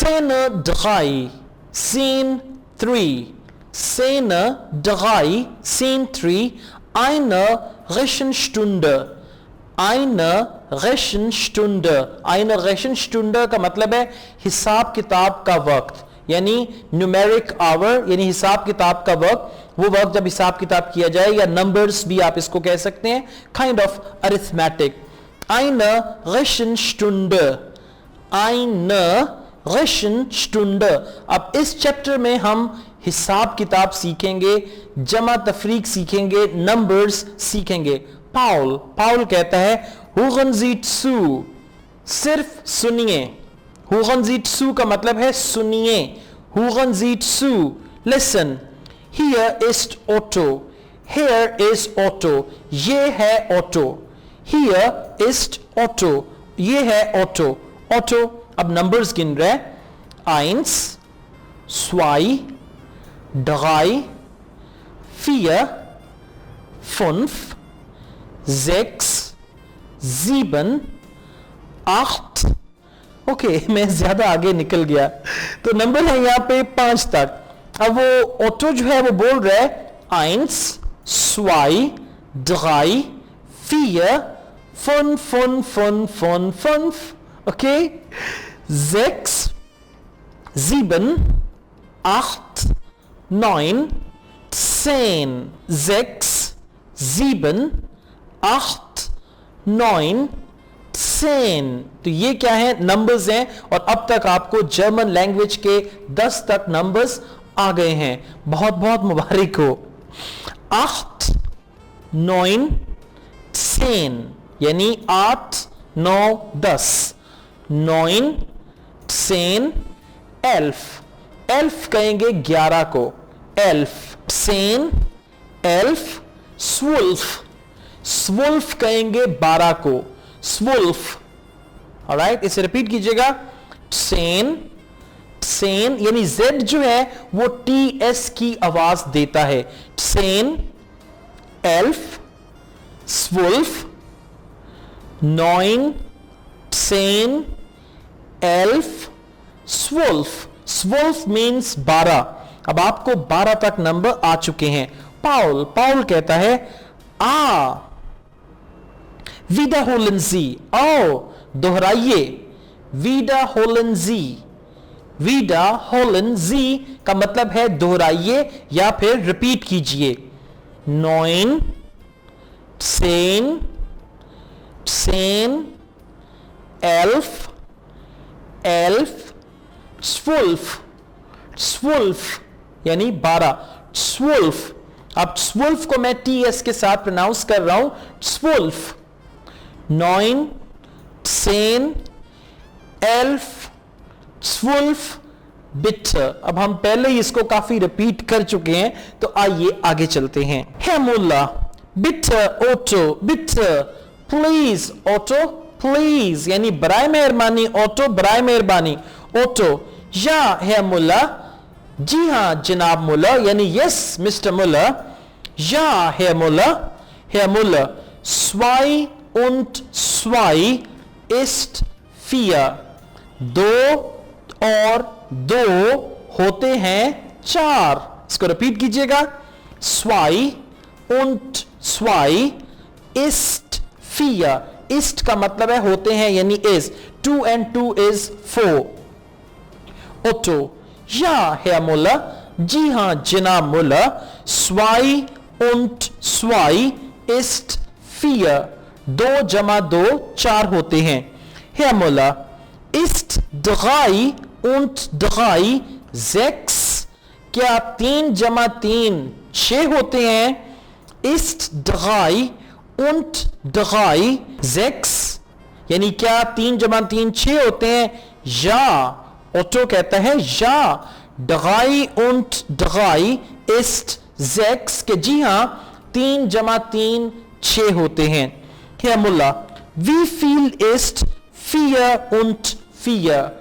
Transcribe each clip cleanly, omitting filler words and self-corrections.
Szene 3, Scene 3. Szene 3, Scene 3. Eine Rechenstunde. Eine Rechenstunde. Eine Rechenstunde का मतलब है हिसाब किताब का वक्त, यानी न्यूमेरिक आवर, यानी हिसाब किताब का वक्त, वो वक्त जब हिसाब किताब किया जाए, या नंबर्स भी आप इसको कह सकते हैं, kind of arithmetic. Eine Rechenstunde. Eine Rechenstunde. अब इस चैप्टर में हम हिसाब किताब सीखेंगे, जमा तफरीक सीखेंगे, नंबर्स सीखेंगे. पाउल कहता है hören Sie zu, सिर्फ सुनिए. hören Sie zu का मतलब है सुनिए. hören Sie zu, listen. Hier ist Otto. Here is Otto. ये है Otto. Here ist Otto. ये है Otto. Otto. अब नंबर्स गिन रहे हैं. 1, 2, 3, 4, 5, 6, 7, 8. ओके, मैं ज्यादा आगे निकल गया, तो नंबर है यहां पे 5 तक. अब वो ऑटो जो है वो बोल रहा है 1, 2, 3, 4, 5, 5, 5, 5, 5. ओके, 6, 7, 8, 9, 10. 6, 7, 8, 9, 10. तो ये क्या है? नंबर्स हैं. और अब तक आपको जर्मन लैंग्वेज के 10 तक नंबर्स आ गए हैं. बहुत बहुत मुबारक हो. 8, 9, 10, यानी 8, 9, 10. 9, 10, 11. 11 कहेंगे 11 को. 11, 10, 11, 12. 12 कहेंगे 12 को. 12. ऑलराइट, इसे रिपीट कीजिएगा. 10, 10, यानी Z जो है वो TS की आवाज देता है. 10, 11, 12, 9, 10, 11, 12. 12 मीन्स 12. अब आपको 12 तक नंबर आ चुके हैं. पाउल कहता है wiederholen Sie. दोहराइए. wiederholen Sie. wiederholen Sie का मतलब है दोहराइए या फिर रिपीट कीजिए. 9, 10, 10, 11, 11, 12. 12 यानी 12. 12. अब 12 को मैं TS के साथ प्रोनाउंस कर रहा हूं. 12. 9, 10, 11, 12. बिटर. अब हम पहले ही इसको काफी रिपीट कर चुके हैं, तो आइए आगे चलते हैं. Herr Müller, bitte Otto, bitte, please Otto, please, यानी बराए मेहरबानी Otto, बराए मेहरबानी Otto. या Herr Müller, जी हां जनाब मुल्ला, यानी यस मिस्टर मुल्ला. या Herr Müller, Herr Müller, 2 und 2 ist 4. 2 और 2 होते हैं 4. इसको रिपीट कीजिएगा. 2 und 2 ist 4. ist का मतलब है होते हैं, यानी is. 2 and 2 is 4. Otto, ja Herr Müller, जी हां जनाब मुल्ला. 2 und 2 ist 4. 2 जमा 2 4 होते हैं. Herr Müller, ist 3 und 3 6? क्या 3 जमा 3 6 होते हैं? ist 3 und 3 6? यानी क्या 3 जमा 3 6 होते हैं? या. Otto कहता है या. 3 und 3 ist 6 के जी हां 3 जमा 3 6 होते हैं. Herr Müller, wie viel ist 4 und 4?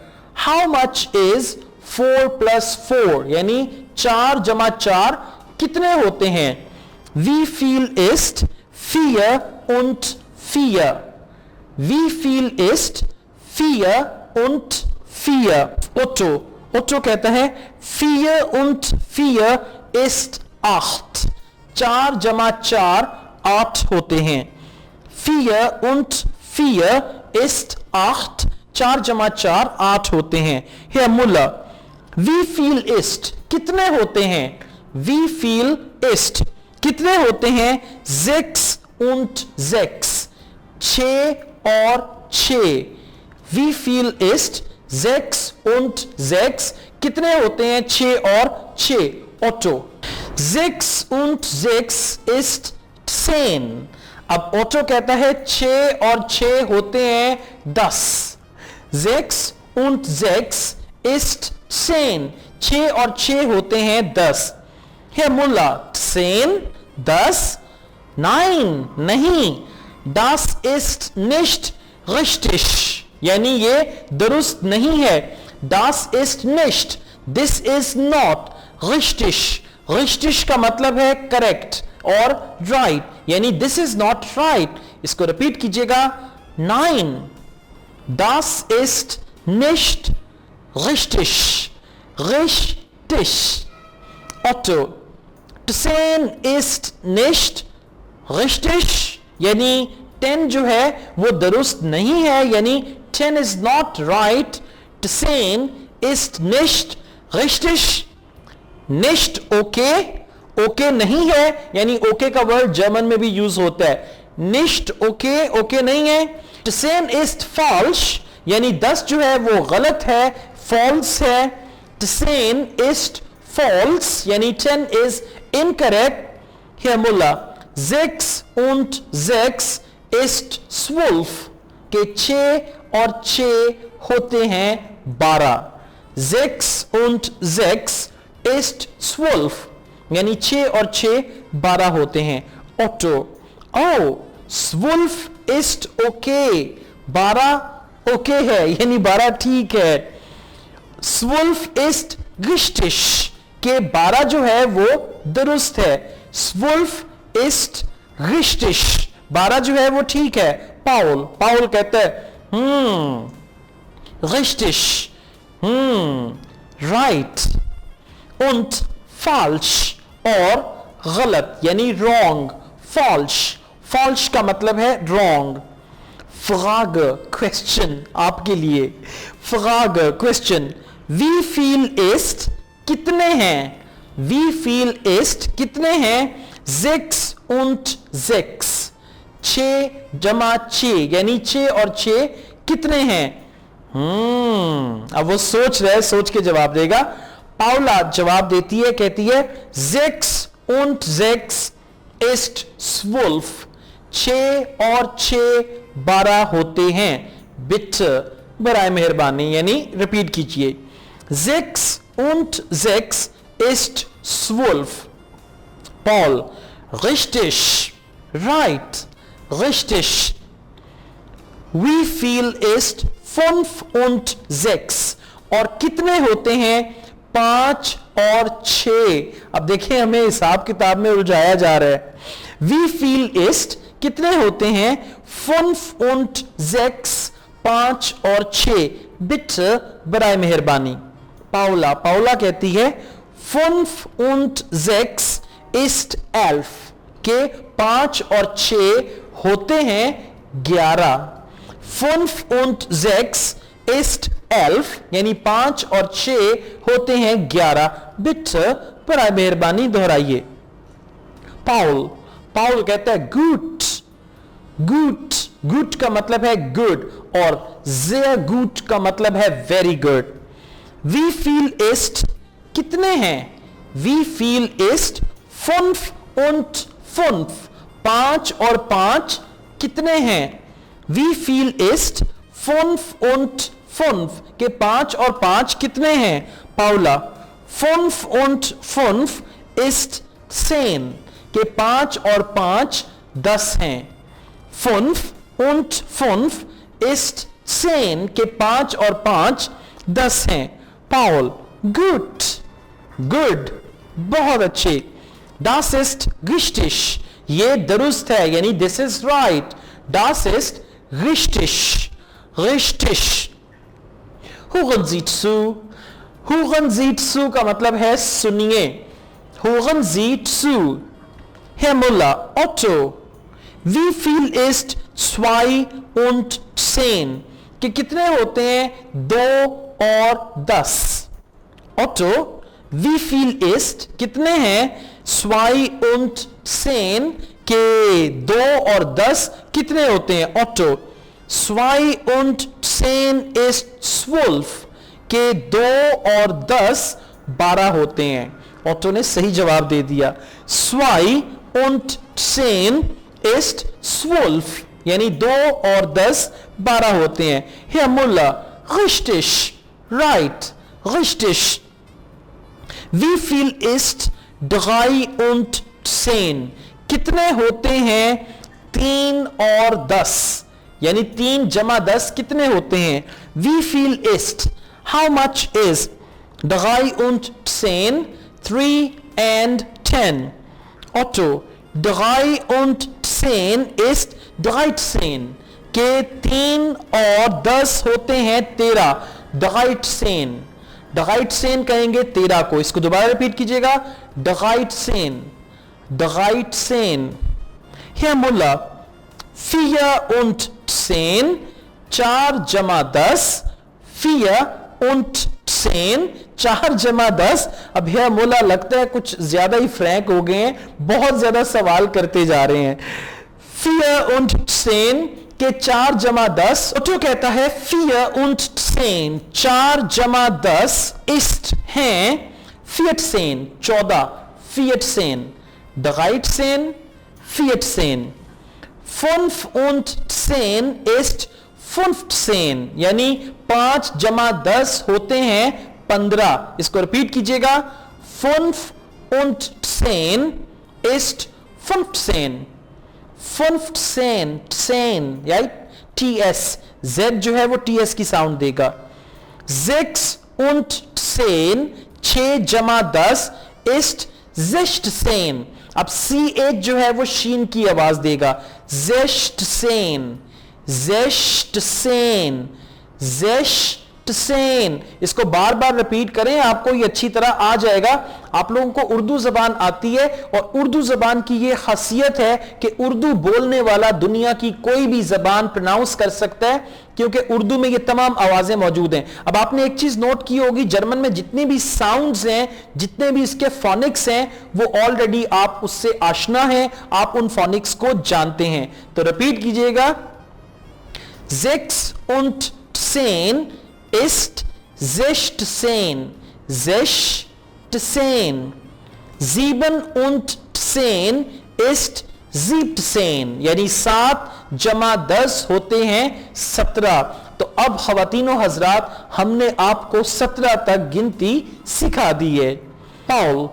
How much is 4 plus 4? यानी 4 जमा 4 कितने होते हैं? Wie viel ist 4 und 4? Wie viel ist 4 und 4 auto, auto कहता है 4 und 4 ist 8, 4 जमा 4 8 होते हैं। 4 und 4 ist 8, 4 जमा 4 8 होते हैं। Herr Müller, wie viel ist कितने होते हैं? wie viel ist कितने होते हैं? 6 und 6, 6 और 6। wie viel ist 6 und 6 कितने होते हैं? 6 और 6। Otto, 6 und 6 ist 10। अब ऑटो कहता है 6 और 6 होते हैं 10। 6 und 6 ist 10, 6 और 6 होते हैं 10। Herr Müller, 10 10? Nein, नहीं। Das ist nicht richtig, यानी ये दुरुस्त नहीं है। Das ist nicht, this is not richtig, richtig का मतलब है करेक्ट और राइट, यानी दिस इज नॉट राइट। इसको रिपीट कीजिएगा। 9 das ist nicht richtig, richtig। Otto, 10 ist nicht richtig, यानी 10 जो है वो दुरुस्त नहीं है, यानी 10 is not right। 10 ist nicht richtig, nicht okay, okay नहीं है, यानी ओके का वर्ड जर्मन में भी यूज होता है। nicht ओके, ओके नहीं है। 10 ist falsch, यानी 10 जो है वो गलत है, false है। 10 ist false, यानी 10 is incorrect। Herr Müller, 6 und 6 ist 12, के 6 और 6 होते हैं 12। 6 und 6 ist 12, यानी 6 और 6 12 होते हैं। Otto, oh 12 ist okay, 12 okay है, यानी 12 ठीक है। 12 ist richtig, के 12 जो है वो दुरुस्त है। 12 ist richtig, 12 जो है वो ठीक है। पाउल, पाउल कहते हैं richtig, right und falsch और गलत, यानी wrong। falsch, falsch का मतलब है wrong। Frage, question, आपके लिए। Frage, question, wie viel ist कितने हैं? wie viel ist कितने हैं? 6 und 6, 6 जमा 6, यानी 6 और 6 कितने हैं? अब वो सोच रहे, सोच के जवाब देगा। पाउला जवाब देती है, कहती है 6 und 6 ist 12, 6 और 6 12 होते हैं। बिtte, बराए मेहरबानी, यानी रिपीट कीजिए। 6 und 6 ist 12। Paul, richtig, right, richtig। wie viel ist 5 und 6, और कितने होते हैं 5 और 6? अब देखिए हमें हिसाब किताब में उलझाया जा रहा है। wie viel ist कितने होते हैं 5 und 6, 5 और 6। bitte, बराए मेहरबानी। पाउला, पाउला कहती है 5 und 6 ist 11, के 5 और 6 होते हैं 11। 5 und 6 ist 11, यानी 5 और 6 होते हैं 11। bitte, बराए मेहरबानी दोहराइए। पाउल, पाउल कहता है गुड, गुड, गुड का मतलब है गुड और sehr gut का मतलब है very good. wie viel ist कितने हैं? wie viel ist 5 und 5, 5 और 5 कितने हैं? wie viel ist 5 und 5, के 5 और 5 कितने हैं? पाउला, 5 und 5 ist 10, के 5 और 5 10 हैं। 5 und 5 ist 10, के 5 और 5 10 हैं। पाउल, गुड, गुड, बहुत अच्छे। das ist richtig, ये दुरुस्त है, यानी this is right। das ist richtig, richtig। हुगनजीत्सु, हुगनजीत्सु का मतलब है सुनिए, हुगनजीत्सु। हेमुला auto, wie viel ist 2 und 10, कि कितने होते हैं 2 और 10। ऑटो wie viel ist कितने हैं 2 und 10 के 2 और 10 कितने होते हैं। ऑटो 2 und 10 ist 12 के 2 और 10 12 होते हैं। ऑटो ने सही जवाब दे दिया। 2 und 10 ist 12 यानी 2 और 10 12 होते हैं। Herr Müller, richtig, right, richtig। Wie viel ist 3 und 10 कितने होते हैं 3 और 10 यानी 3 जमा 10 कितने होते हैं। Wie viel ist, how much is 3 und 10, 3 and 10। Otto 3 und 10 ist 13 के 3 और 10 होते हैं 13। 13 13 कहेंगे 13 को। इसको दोबारा रिपीट कीजिएगा। 13 13। Herr Müller 4 und 10 4 जमा 10 4 und 10 4 जमा 10। अब Herr Müller लगता है कुछ ज्यादा ही फ्रैंक हो गए हैं, बहुत ज्यादा सवाल करते जा रहे हैं। 4 und 10 के 4 जमा 10। ऑटो कहता है 4 und 10 4 जमा 10 ist हैं 14 14 14 13 14। 5 und 10 ist 15 यानी 5 जमा 10 होते हैं 15। इसको रिपीट कीजिएगा। 5 und 10 ist 15 15 10 right. TS Z जो है वो TS की साउंड देगा। 6 und 10 6 जमा 10 ist 16। अब CH जो है वो शीन की आवाज देगा। 16 16 16। इसको बार बार रिपीट करें, आपको ये अच्छी तरह आ जाएगा। आप लोगों को उर्दू जबान आती है और उर्दू जबान की ये खासियत है कि उर्दू बोलने वाला दुनिया की कोई भी जबान प्रोनाउंस कर सकता है, क्योंकि उर्दू में ये तमाम आवाजें मौजूद हैं। अब आपने एक चीज नोट की होगी, जर्मन में जितने भी साउंड्स हैं, जितने भी इसके फोनिक्स हैं, वो ऑलरेडी आप उससे आशना हैं, आप उन फोनिक्स को जानते हैं। तो रिपीट कीजिएगा। 6 und 10 ist 16 16। 7 und 10 ist 17 यानी 7 जमा 10 होते हैं 17। तो अब खवातीनो हजरात, हमने आपको 17 तक गिनती सिखा दी है। Paul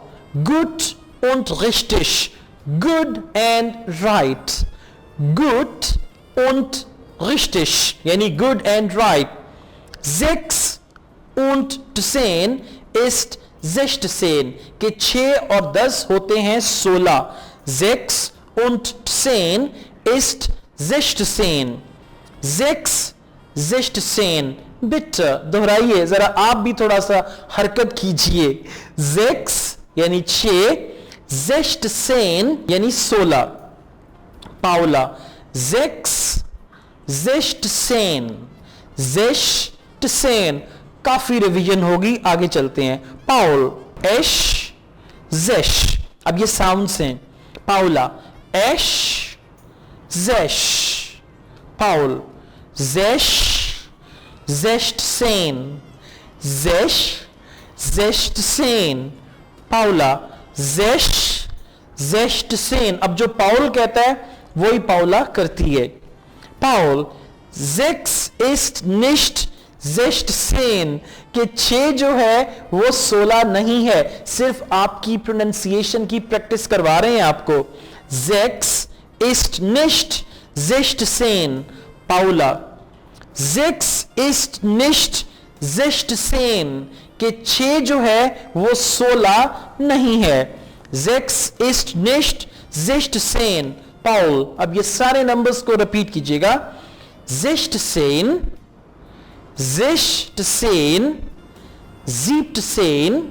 gut und richtig, good and right, good und richtig यानी good and right। 6 und 10 ist 16 के 6 और 10 होते हैं 16। 6 und 10 ist 16 6 16। बिट्टे दोहराइए जरा, आप भी थोड़ा सा हरकत कीजिए। 6 यानी 6, 16 यानी 16। पाउला 6 16 16। काफी रिवीजन होगी, आगे चलते हैं। पाउल एश जेश। अब ये साउंड्स हैं। पाउला एश जेश। पाउल जेश जेश्टसेन जेश जेश्टसेन। पाउला जेश जेश्टसेन। अब जो पाउल कहता है वही पाउला करती है। पाउल 6 ist nicht 16 के 6 जो है वो 16 नहीं है, सिर्फ आपकी प्रोनाउंसिएशन की प्रैक्टिस करवा रहे हैं आपको। 6 ist nicht 16। Paula 6 ist nicht 16 के 6 जो है वो 16 नहीं है। 6 ist nicht 16। पाउल, अब ये सारे नंबर्स को रिपीट कीजिएगा। 16 17, 17,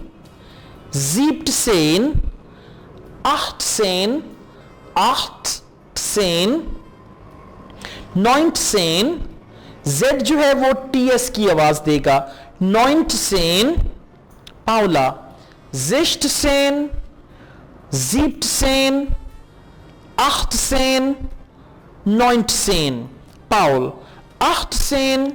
17, 18, 18, 19, Z जो है वो TS की आवाज देगा, 19, पाउला, 16, 17, 18, 19, पाउल, 18,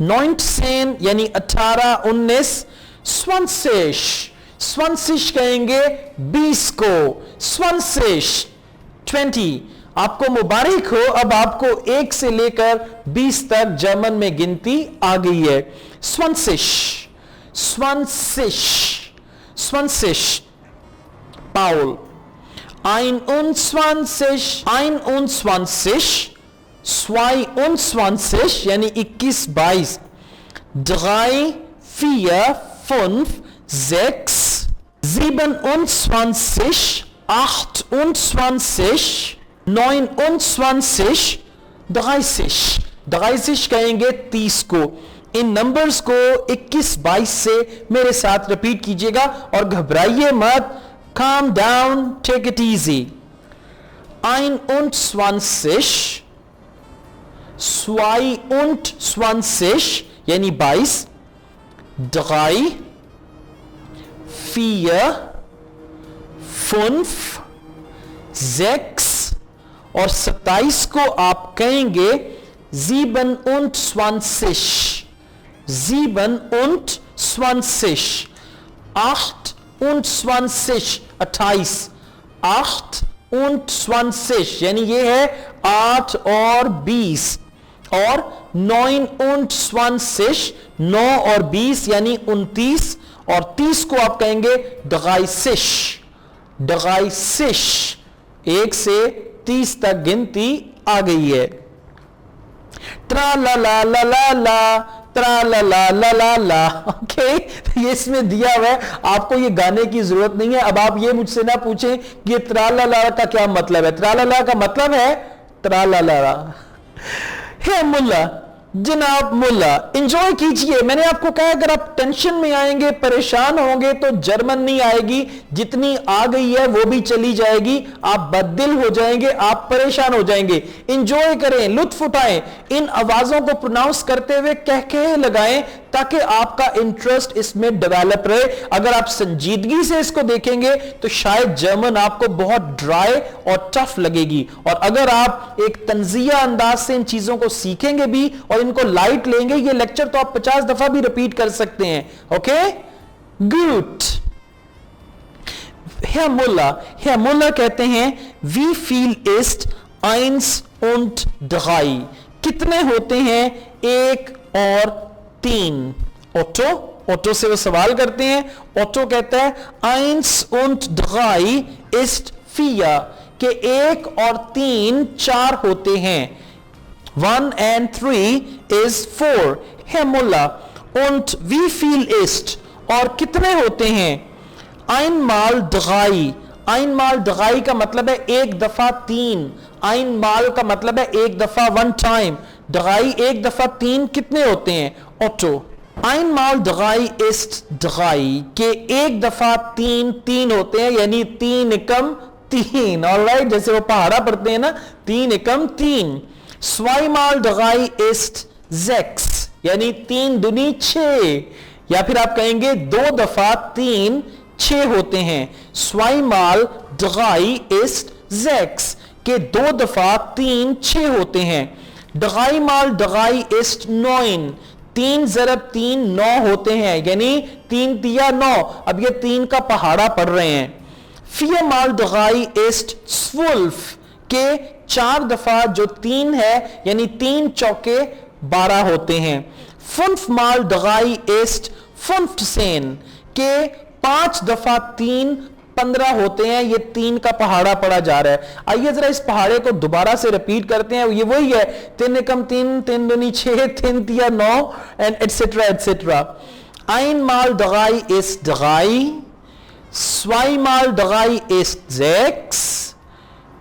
19 यानी 18, 19, 20, 20 कहेंगे 20 को, 20, 20। आपको मुबारक हो, अब आपको 1 से लेकर 20 तक जर्मन में गिनती आ गई है। 20, 20, 20, पाउल, 21, 21, 22 यानी 21, 22, 3, 4, 5, 6, 27, 28, 29, 30, 30 कहेंगे 30 को। इन नंबर्स को 21, 22 से मेरे साथ रिपीट कीजिएगा और घबराइए मत। Calm down, take it easy. 21, 22 यानी 22, 3, 4, 5, 6 और 27 को आप कहेंगे 27, 27, 28, 28, 28 यानी ये है 8 और 20 और 29, 9 और 20 यानी 29 और 30 को आप कहेंगे 30, 30। 1 से 30 तक गिनती आ गई है। त्रा ला ला ला ला ला, त्रा ला ला ला ला ला। ओके, ये इसमें दिया हुआ है, आपको ये गाने की जरूरत नहीं है। अब आप ये मुझसे ना पूछें कि ये त्रा ला ला का क्या मतलब है। त्रा ला ला का मतलब है त्रा ला ला ला। हे मुल्ला, जनाब मुल्ला, एंजॉय कीजिए। मैंने आपको कहा अगर आप टेंशन में आएंगे, परेशान होंगे तो जर्मन नहीं आएगी, जितनी आ गई है वो भी चली जाएगी। आप बददिल हो जाएंगे, आप परेशान हो जाएंगे। एंजॉय करें, लुत्फ उठाएं, इन आवाजों को प्रोनाउंस करते हुए कह लगाएं ताकि आपका इंटरेस्ट इसमें डेवलप रहे। अगर आप संजीदगी से इसको देखेंगे तो शायद जर्मन आपको बहुत ड्राई और टफ लगेगी, और अगर आप एक तंजिया अंदाज से इन चीजों को सीखेंगे भी और इनको लाइट लेंगे, ये लेक्चर तो आप 50 दफा भी रिपीट कर सकते हैं। Okay, good. Herr Müller कहते हैं wie viel ist 1 und 3? कितने होते हैं 1 और 3? ओटो से वो सवाल करते हैं। ओटो कहता है 1 und 3 ist 4, के 1 और 3 4 होते हैं। 1 and 3 is 4. Herr Müller, und wie viel ist? और कितने होते हैं? einmal 3. einmal 3 का मतलब है एक दफा 3। einmal का मतलब है एक दफा, वन टाइम। 3 एक दफा 3 कितने होते हैं? ओटो, einmal 3 ist 3, के एक दफा 3 होते हैं, यानी 3 एकम 3। ऑलराइट, जैसे वो पहाड़ा पढ़ते हैं ना, 3 एकम 3। zweimal 3 ist 6, यानी 3 दूनी 6, या फिर आप कहेंगे 2 दफा 3 6 होते हैं। zweimal 3 ist 6, के 2 दफा 3 6 होते हैं। 3 mal 3 ist 9, 3 ज़रब 3 9 होते हैं, यानी 3 तिया 9। अब ये 3 का पहाड़ा पढ़ रहे हैं। 4 mal 3 ist 12, के 4 दफा जो 3 है, यानी 3 चौके 12 होते हैं। 5 mal 3 ist 15, के 5 दफा 3 15 होते हैं। ये 3 का पहाड़ा पड़ा जा रहा है। आइए जरा इस पहाड़े को दोबारा से रिपीट करते हैं। ये वही है, 3 एकम 3, 3 दूनी 6, 3 तिया 9 and etcetera etcetera. einmal 3 ist 3, zweimal 3 ist 6,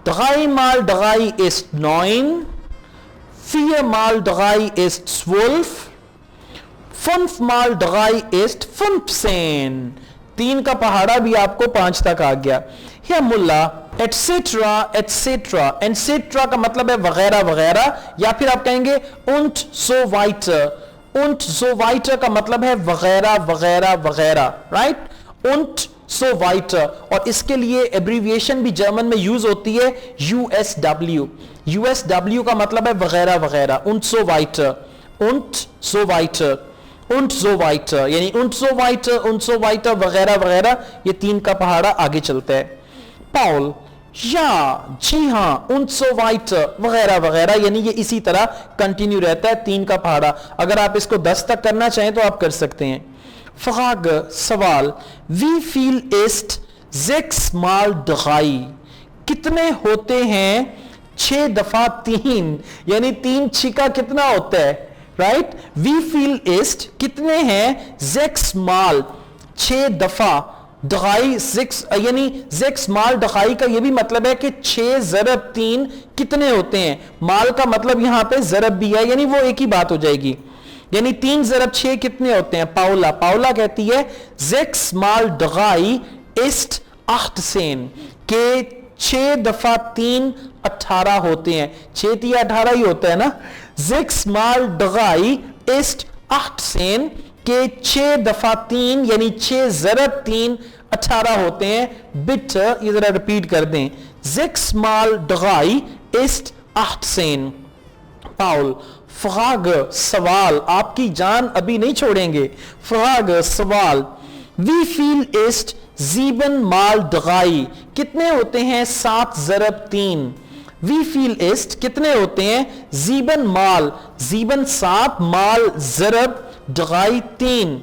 3 mal 3 ist 9, 4 mal 3 ist 12, 5 mal 3 ist 15। 3 का पहाड़ा भी आपको 5 तक आ गया। या मुल्ला एटसेट्रा एटसेट्रा, एटसेट्रा का मतलब है वगैरह वगैरह, या फिर आप कहेंगे und so weiter। und so weiter का मतलब है वगैरह वगैरह वगैरह, राइट, und so weiter। और इसके लिए एब्रीविएशन भी जर्मन में यूज होती है USW। USW का मतलब है वगैरह वगैरह, und so weiter, und so weiter, und so weiter, यानी und so weiter, und so weiter वगैरह वगैरह, ये 3 का पहाड़ा आगे चलता है। पाउल या जी हां und so weiter वगैरह वगैरह, यानी ये इसी तरह कंटिन्यू रहता है 3 का पहाड़ा। अगर आप इसको 10 तक करना चाहें तो आप कर सकते हैं। Frage सवाल, wie viel ist 6 mal 3? कितने होते हैं 6 दफा 3, यानी 3 छिका कितना होता है, राइट। wie viel ist कितने हैं 6 mal 6 दफा 3 6, यानी 6 mal 3 का ये भी मतलब है कि 6 ज़रब 3 कितने होते हैं। माल का मतलब यहां पे ज़रब भी है, यानी वो एक ही बात हो जाएगी, यानी 3 ज़रब 6 कितने होते हैं। पाउला पाउला कहती है 6 mal 3 ist 18, के 6 दफा 3 18 होते हैं। 6 3 18 ही होता है ना। 6 mal 3 ist 18, के 6 दफा 3 यानी 6 ज़रब 3 18 होते हैं। बिट ये जरा रिपीट कर दें, 6 mal 3 ist 18। पाउल फ्रागे सवाल, आपकी जान अभी नहीं छोड़ेंगे। फ्रागे सवाल, wie viel ist 7 mal 3? कितने होते हैं 7 ज़रब 3? wie viel ist कितने होते हैं 7 mal 7 mal ज़रब 3।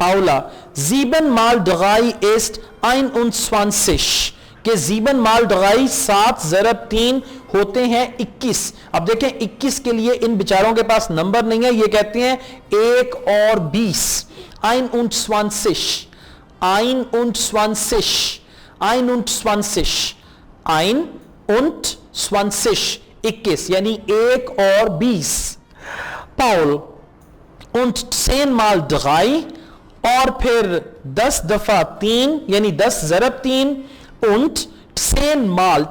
Paula 7 mal 3 ist 21, के 7 mal 3 7 ज़रब 3 होते हैं 21। अब देखें 21 के लिए इन बेचारों के पास नंबर नहीं है, ये कहते हैं 1 और 20। 21 21 21 यानी 1 और 20। पाउल und 10 mal 3, और फिर 10 दफा 3 यानी 10 ज़रब 3, und 10 माल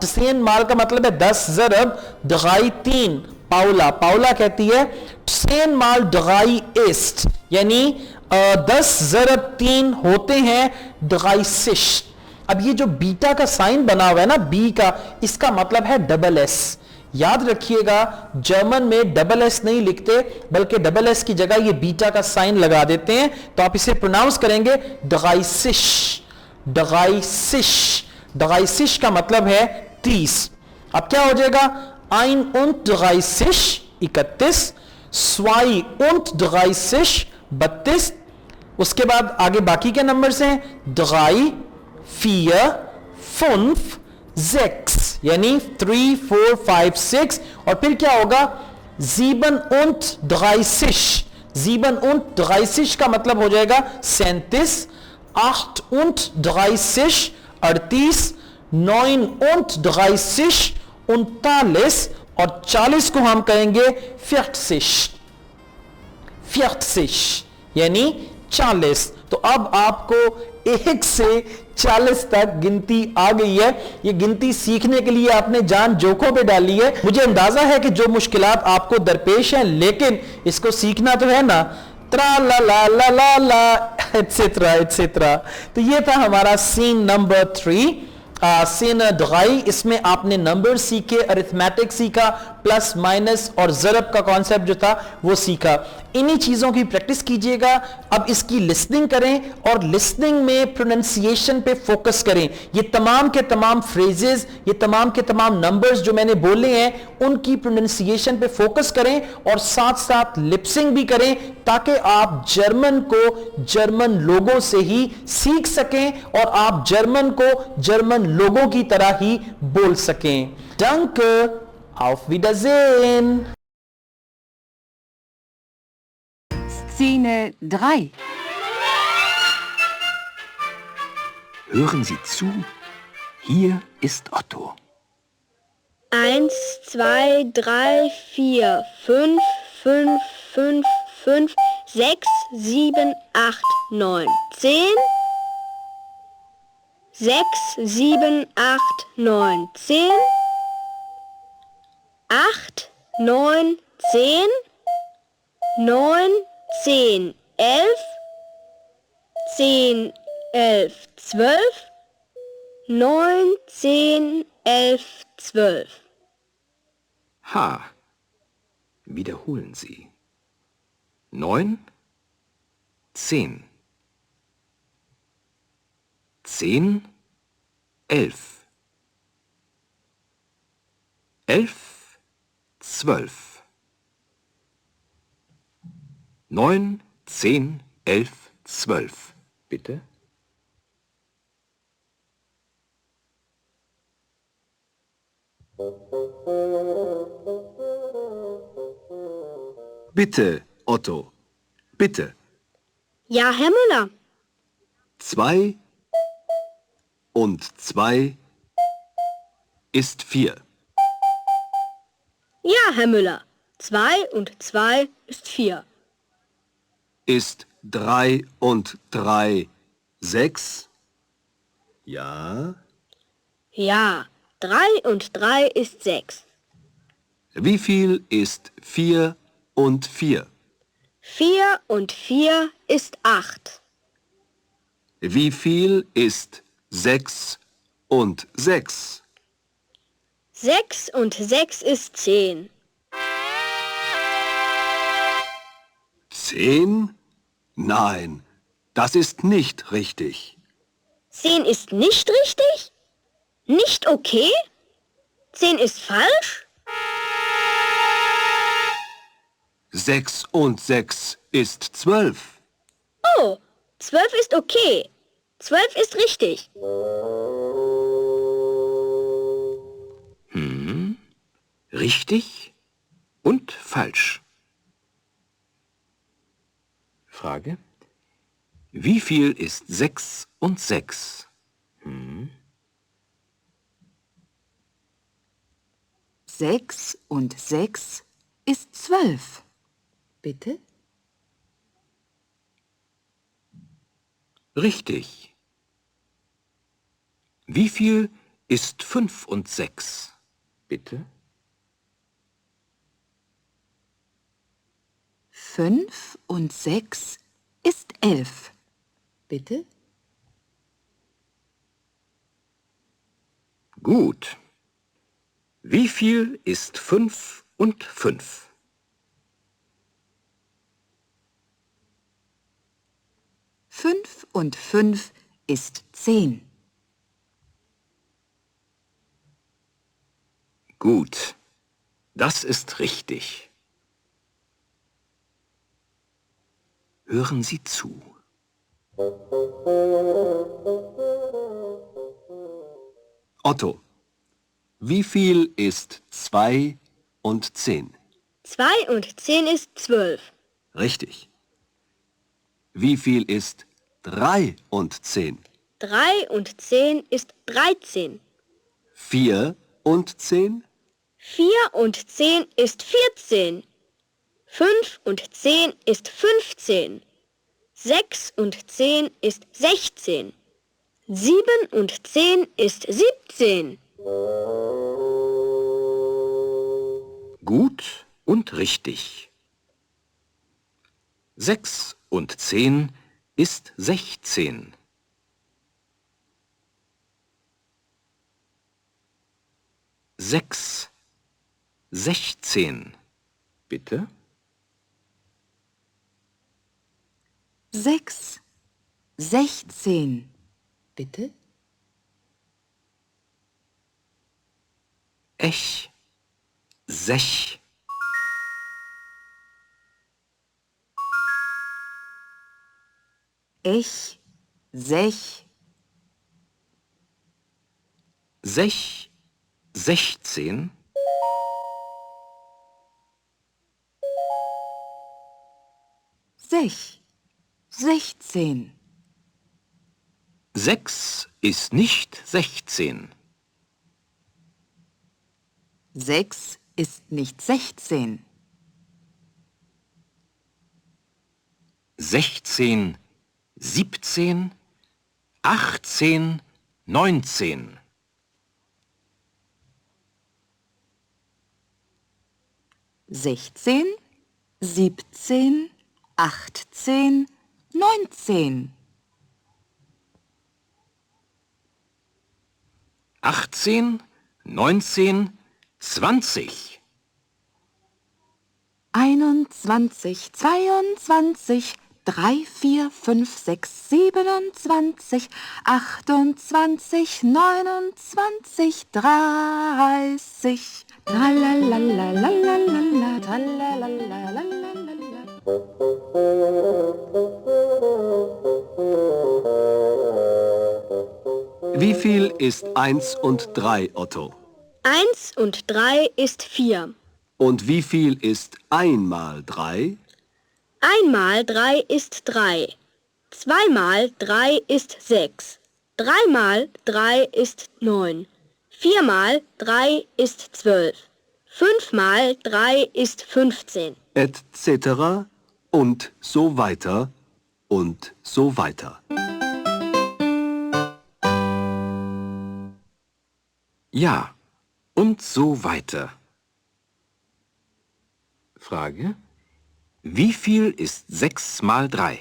का मतलब है 10 ज़रब 3। पाउला पाउला कहती है 10 mal 3 ist, यानी 10 ज़रब 3 होते हैं 30। अब ये जो बीटा का साइन बना हुआ है ना बी का, इसका मतलब है डबल एस। याद रखिएगा जर्मन में डबल एस नहीं लिखते, बल्कि डबल एस की जगह ये बीटा का साइन लगा देते हैं, तो आप इसे प्रोनाउंस करेंगे 30। 30 का मतलब है 30। अब क्या हो जाएगा 31 31, 32 32। उसके बाद आगे बाकी के नंबर्स हैं 3 4 5 6, यानी 3 4 5 6। और फिर क्या होगा 37 का मतलब हो जाएगा 37, 38 38, 39 39 और 40 को हम कहेंगे 40 यानी 40। तो अब आपको 1 से 40 तक गिनती आ गई है। ये गिनती सीखने के लिए आपने जान जोखों पे डाली है। मुझे अंदाजा है कि जो मुश्किलात आपको दरपेश हैं, लेकिन इसको सीखना तो है ना। त्रा ला ला ला ला ला एटसेट्रा एटसेट्रा। तो ये था हमारा सीन नंबर 3, सीन ढाई। इसमें आपने नंबर सीखे, अरिथमेटिक सीखा, प्लस माइनस और ज़रब का कॉन्सेप्ट जो था वो सीखा। इन्हीं चीजों की प्रैक्टिस कीजिएगा। अब इसकी लिसनिंग करें और लिसनिंग में प्रोनाउंसिएशन पे फोकस करें। ये तमाम के तमाम फ्रेजेस, ये तमाम के तमाम नंबर्स जो मैंने बोले हैं, उनकी प्रोनाउंसिएशन पे फोकस करें और साथ साथ लिपसिंग भी करें, ताकि आप जर्मन को जर्मन लोगों से ही सीख सकें और आप जर्मन को जर्मन लोगों की तरह ही बोल सकें। डंक, auf Wiedersehen! Szene 3. Hören Sie zu, hier ist Otto. 1, 2, 3, 4, 5, 5, 5, 5, 6, 7, 8, 9, 10. 6, 7, 8, 9, 10. 8, 9, 10. 9, 10, 11. 10, 11, 12. 9, 10, 11, 12. H. Wiederholen Sie. 9, 10. 10, 11. 11, 12. 9, 10, 11, 12. Bitte? Bitte, Otto. Bitte. Ja, Herr Müller. 2 und 2 ist 4. Ja, Herr Müller. 2 und 2 ist 4. Ist 3 und 3 6? Ja. Ja, 3 und 3 ist 6. Wie viel ist 4 und 4? 4 und 4 ist 8. Wie viel ist 6 und 6? 6 und 6 ist 10. 10? Nein, das ist nicht richtig. 10 ist nicht richtig? Nicht okay? 10 ist falsch? 6 und 6 ist 12. Oh, 12 ist okay. 12 ist richtig. Richtig und falsch. Frage. Wie viel ist 6 und 6? 6 und 6 ist 12. Bitte? Richtig. Wie viel ist 5 und 6? Bitte? 5 und 6 ist 11. Bitte? Gut. Wie viel ist 5 und 5? 5 und 5 ist 10. Gut. Das ist richtig. Hören Sie zu. Otto, wie viel ist 2 und 10? 2 und 10 ist 12. Richtig. Wie viel ist 3 und 10? 3 und 10 ist 13. 4 und 10? 4 und 10 ist 14. 5 und 10 ist 15. 6 und 10 ist 16. 7 und 10 ist 17. Gut und richtig. 6 und 10 ist 16. 6, 16. Bitte? 6, 16. Bitte? Ech, sech. Ich, sech, Sech, 16. sech, 16. 6 ist nicht 16. 6 ist nicht 16. 16, 17, 18, 19. 16, 17, 18, 19. 18, 19, 20. 21, 22, 3, 4, 5, 6, 27, 28, 29, 30. Tralalalalala, tralalalalala. Wie viel ist 1 und 3, Otto? 1 und 3 ist 4. Und wie viel ist 1 mal 3? 1 mal 3 ist 3. 2 mal 3 ist 6. 3 mal 3 ist 9. 4 mal 3 ist 12. 5 mal 3 ist 15. Etc. und so weiter und so weiter. Ja, und so weiter. Frage: Wie viel ist 6 mal 3?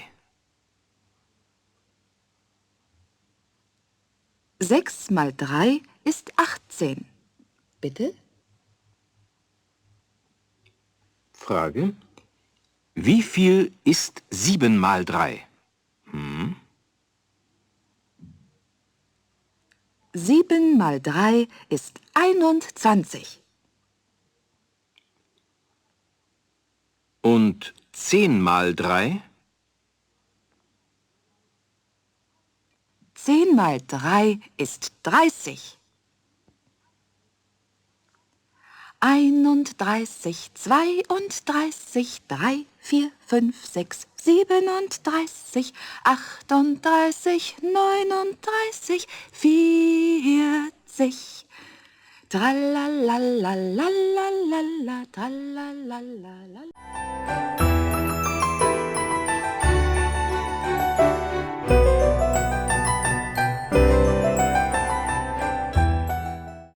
6 mal 3 ist 18. Bitte? Frage: Wie viel ist 7 mal 3? 7 mal 3 ist 21. Und 10 mal 3? 10 mal 3 ist 30. 31, 32, 3, 4, 5, 6, 37, 38, 39, 40. Tralalalalala, tralalalala.